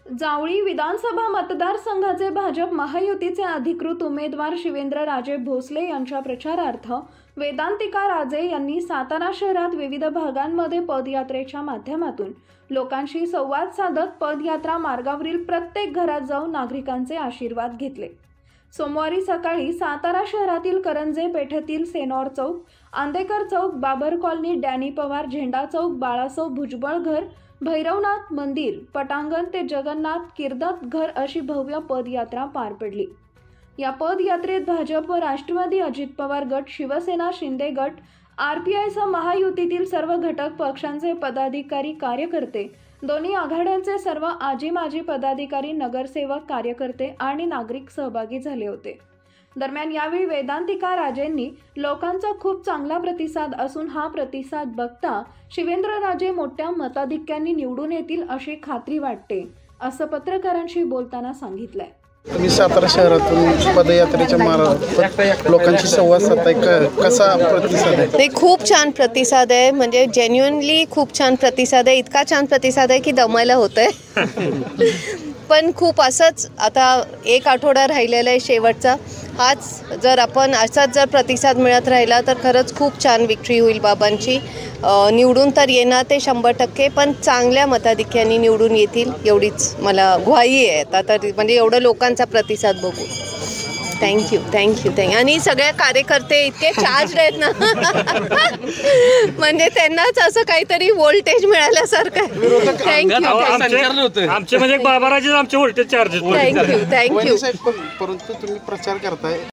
जावळी विधानसभा मतदारसंघाचे भाजप महायुतीचे अधिकृत उमेदवार शिवेंद्रराजे भोसले यांच्या प्रचारार्थ वेदांतिका राजे यांनी सातारा शहरात विविध भागांमध्ये पदयात्रेच्या माध्यमातून लोकांशी संवाद साधत पदयात्रा मार्गावरील प्रत्येक घरात जाऊन नागरिकांचे आशीर्वाद घेतले। सोमवारी सकाळी सातारा शहरातील करंजे पेठेतील सेनॉर चौक, आंदेकर चौक, बाबर कॉलनी, डॅनी पवार, झेंडा चौक, बाळासाहेब भुजबळ घर, भैरवनाथ मंदिर, पटांगण ते जगन्नाथ कीर्तन घर अशी भव्य पदयात्रा पार पडली। या पदयात्रेत भाजप व राष्ट्रवादी अजित पवार गट, शिवसेना शिंदे गट, आरपीआयसह महायुतीतील सर्व घटक पक्षांचे पदाधिकारी, कार्यकर्ते, दोन्ही आघाड्यांचे सर्व आजी माजी पदाधिकारी, नगरसेवक, कार्यकर्ते आणि नागरिक सहभागी झाले होते। दरम्यान यावेळी वेदांतिका राजेंनी लोकांचा खूप चांगला प्रतिसाद असून हा प्रतिसाद बघता शिवेंद्रराजे मोठ्या मताधिक्याने निवडून येतील अशी खात्री वाटते, असं पत्रकारांशी बोलताना सांगितलंय। मी सातारा शहरातून पदयात्रेच्या मार्फत लोकांशी संवाद साधताय, कसा प्रतिसाद आहे? ते खूप छान प्रतिसाद आहे, म्हणजे जेन्युइनली खूप छान प्रतिसाद आहे। इतका छान प्रतिसाद आहे की दमायला होतंय पण खूप असंच आता एक आठवडा राहिलेला आहे शेवटचा। हाच जर आपण असाच जर प्रतिसाद मिळत राहिला तर खरंच खूप छान विक्ट्री होईल बाबांची। निवडून तर येणार ते 100%, पण चांगल्या मताधिक्याने निवडून येतील एवढीच मला ग्वाही आहे आता तर, म्हणजे एवढं लोकांचा प्रतिसाद बघू। थँक्यू। आणि सगळे कार्यकर्ते इतके चार्ज आहेत ना म्हणजे त्यांनाच असं काहीतरी व्होल्टेज मिळाल्यासारखं आहे। थँक्यू। आमचे म्हणजे बाबाराजे आमचे व्होल्टेज चार्ज। थँक्यू। परंतु तुम्ही प्रचार करताय